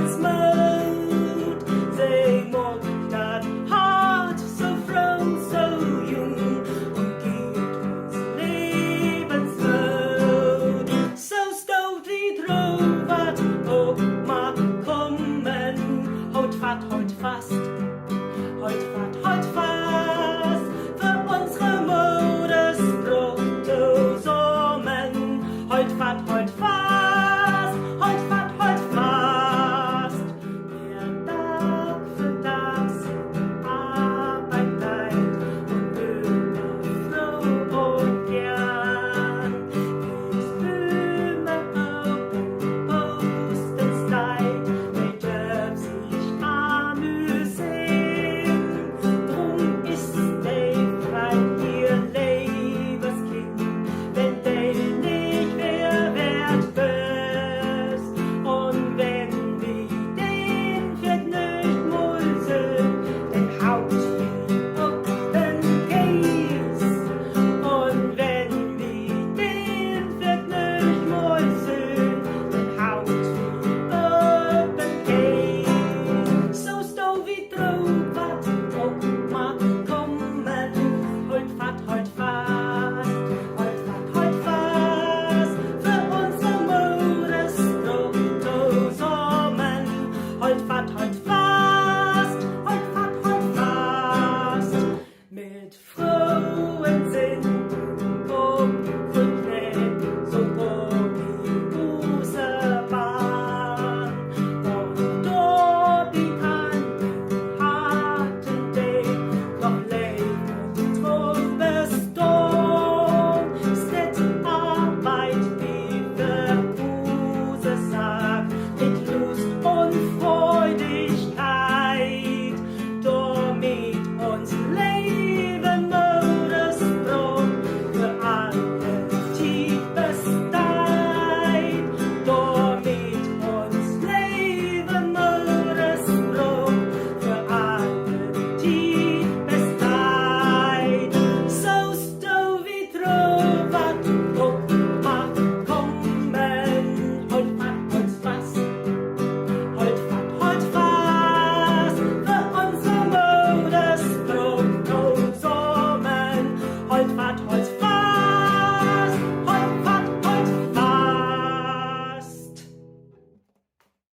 Herzmut. Sie macht das hart, so fromm, so jung und gibt uns Lebensmut. So staut wie drauf, wat auch mag kommen. Heut fast, heut fast. Heut fast, für unsere Modesbrot zusammen. Heut fast, heut fast. Der Tag für Tag sind Arbeit leid und immer froh und gern. Ich fühle auf den Ostenstein, mit dem sich amüsieren. Drum ist der frei ihr Lebenskind, wenn der nicht mehr wert bist. Und wenn wir den wird nicht mulzen, dann haut wir auf den Käs. Und wenn wir den wird nicht mulzen, dann haut wir auf den Käs. So stau wie drauf, wat auch mag kommen. Heut fast, heut fast. Für unsere Modesbrot zusammen. Heut fast. Mit frohen Sinn und Rückweg, so hoch die Busebahn. Und dort bekannt den harten Weg, noch leben drauf bestehen. Steht Arbeit, wie der Buse sagt, mit Lust und Freude.